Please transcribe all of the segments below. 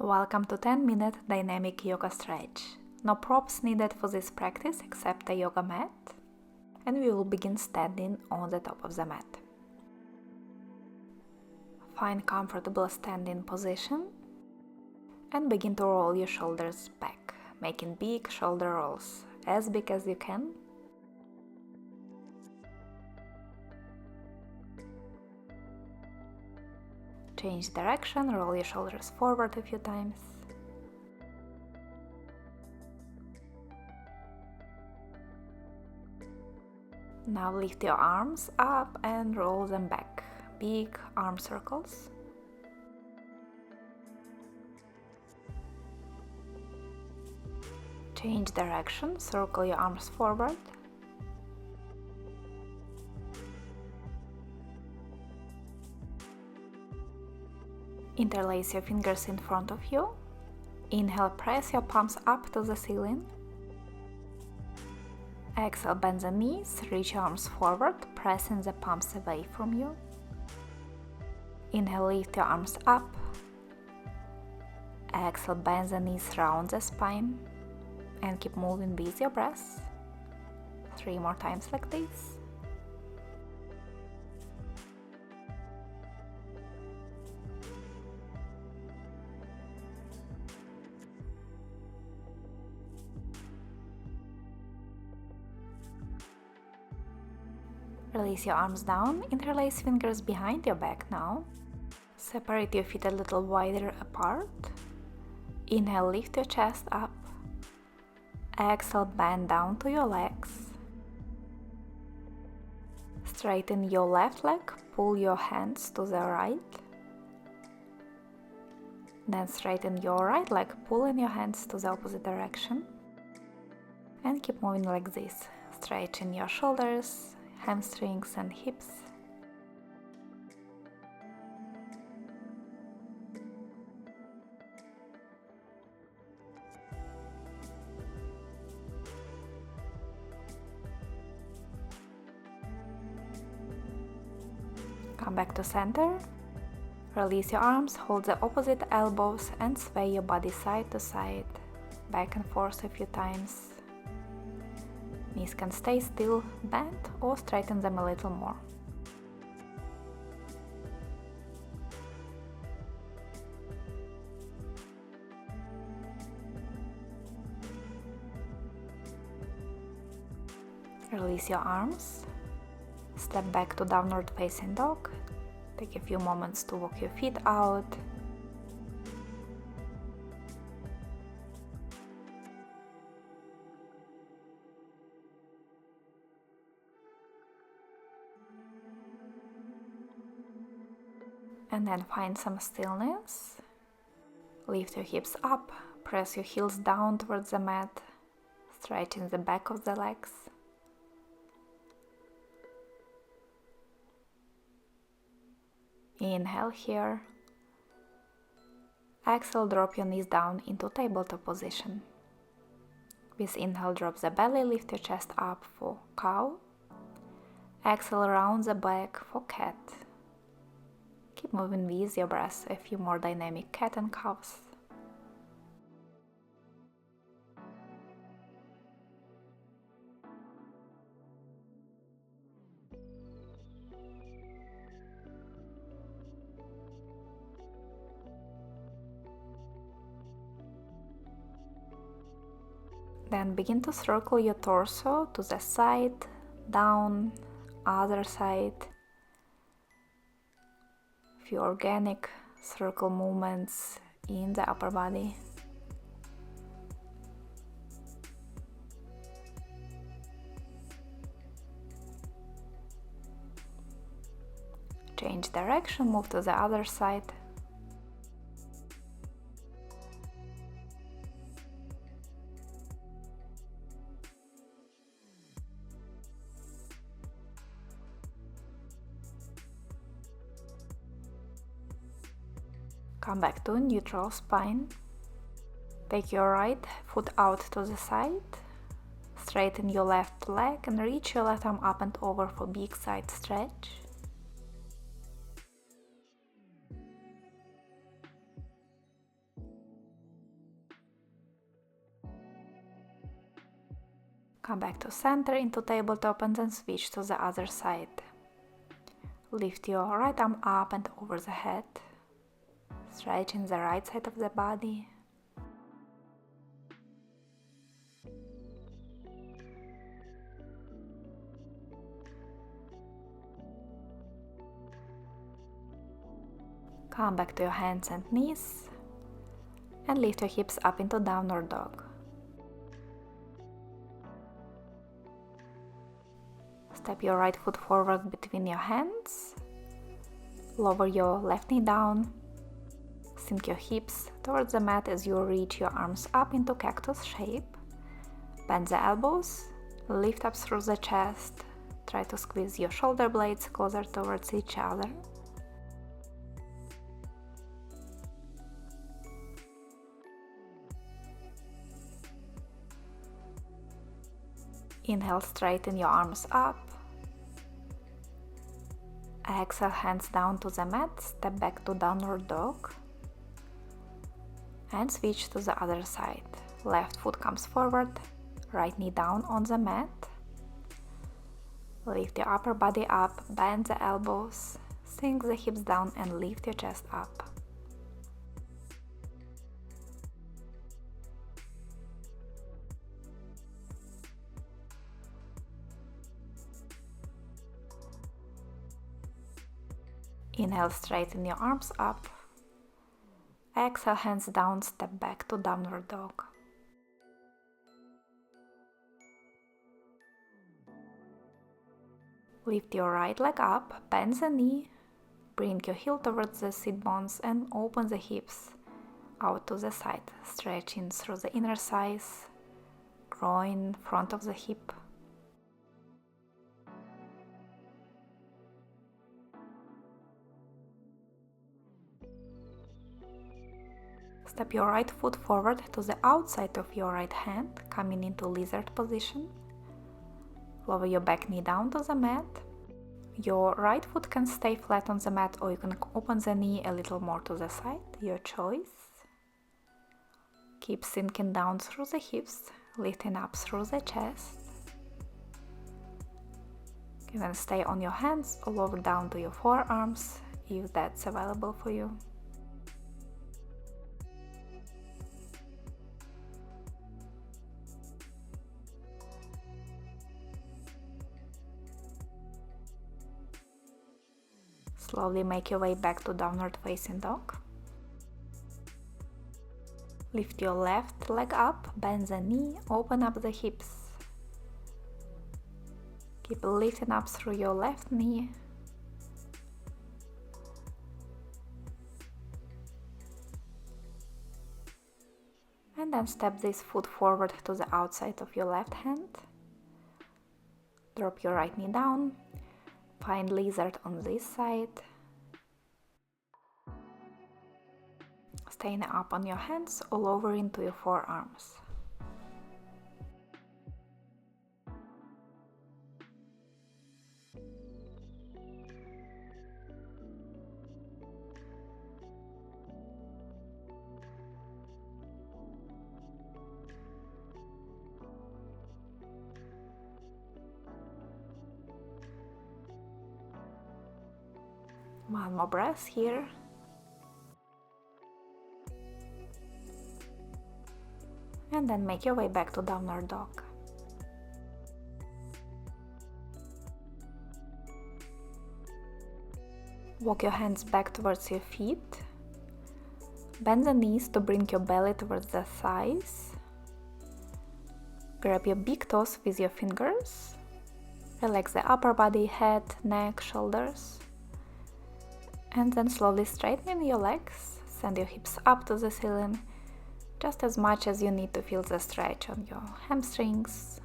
Welcome to 10-minute dynamic yoga stretch. No props needed for this practice except a yoga mat, and we will begin standing on the top of the mat. Find comfortable standing position and begin to roll your shoulders back, making big shoulder rolls, as big as you can. Change direction, roll your shoulders forward a few times. Now lift your arms up and roll them back, big arm circles. Change direction, circle your arms forward. Interlace your fingers in front of you. Inhale, press your palms up to the ceiling. Exhale, bend the knees, reach your arms forward, pressing the palms away from you. Inhale, lift your arms up. Exhale, bend the knees, round the spine, and keep moving with your breath. 3 more times like this. Release your arms down, interlace fingers behind your back now. Separate your feet a little wider apart. Inhale, lift your chest up. Exhale, bend down to your legs. Straighten your left leg, pull your hands to the right. Then straighten your right leg, pulling your hands to the opposite direction. And keep moving like this, stretching your shoulders, hamstrings and hips. Come back to center. Release your arms, hold the opposite elbows and sway your body side to side, back and forth a few times. Knees can stay still, bend or straighten them a little more. Release your arms. Step back to downward facing dog. Take a few moments to walk your feet out. And then find some stillness. Lift your hips up, press your heels down towards the mat, stretching the back of the legs. Inhale here. Exhale, drop your knees down into tabletop position. With inhale, drop the belly, lift your chest up for cow. Exhale, round the back for cat. Keep moving with your breath, a few more dynamic cat and cows. Then begin to circle your torso to the side, down, other side. Few organic circle movements in the upper body. Change direction, move to the other side. Come back to neutral spine. Take your right foot out to the side. Straighten your left leg and reach your left arm up and over for big side stretch. Come back to center into tabletop and then switch to the other side. Lift your right arm up and over the head, stretching the right side of the body. Come back to your hands and knees and lift your hips up into downward dog. Step your right foot forward between your hands. Lower your left knee down. Sink your hips towards the mat as you reach your arms up into cactus shape. Bend the elbows, lift up through the chest. Try to squeeze your shoulder blades closer towards each other. Inhale, straighten your arms up. Exhale, hands down to the mat, step back to downward dog. And switch to the other side. Left foot comes forward, right knee down on the mat. Lift your upper body up, bend the elbows, sink the hips down and lift your chest up. Inhale, straighten your arms up. Exhale, hands down, step back to downward dog. Lift your right leg up, bend the knee, bring your heel towards the sit bones and open the hips out to the side, stretching through the inner thighs, groin, front of the hip. Step your right foot forward to the outside of your right hand, coming into lizard position. Lower your back knee down to the mat. Your right foot can stay flat on the mat or you can open the knee a little more to the side, your choice. Keep sinking down through the hips, lifting up through the chest. You can stay on your hands or lower down to your forearms if that's available for you. Slowly make your way back to downward facing dog. Lift your left leg up, bend the knee, open up the hips. Keep lifting up through your left knee. And then step this foot forward to the outside of your left hand. Drop your right knee down. Find lizard on this side. Staying up on your hands or lower into your forearms. One more breath here. And then make your way back to downward dog. Walk your hands back towards your feet. Bend the knees to bring your belly towards the thighs. Grab your big toes with your fingers. Relax the upper body, head, neck, shoulders. And then slowly straighten your legs. Send your hips up to the ceiling, just as much as you need to feel the stretch on your hamstrings,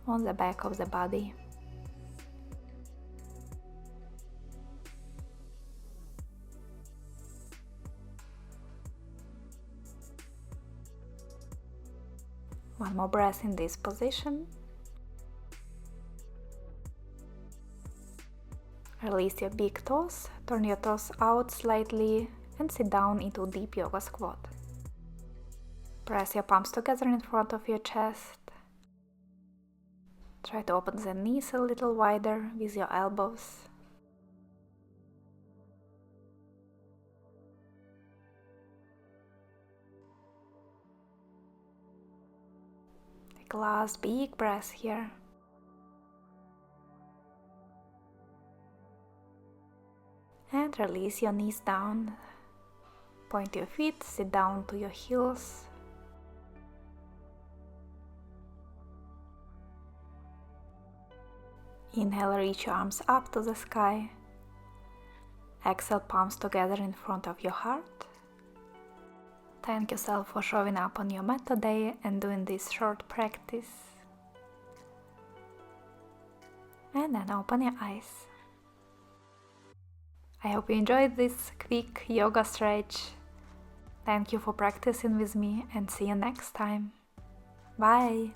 on the back of the body. One more breath in this position. Release your big toes, turn your toes out slightly and sit down into deep yoga squat. Press your palms together in front of your chest. Try to open the knees a little wider with your elbows. Take a last big breath here. And release your knees down. Point your feet, sit down to your heels. Inhale, reach your arms up to the sky. Exhale, palms together in front of your heart. Thank yourself for showing up on your mat today and doing this short practice. And then open your eyes. I hope you enjoyed this quick yoga stretch. Thank you for practicing with me and see you next time. Bye!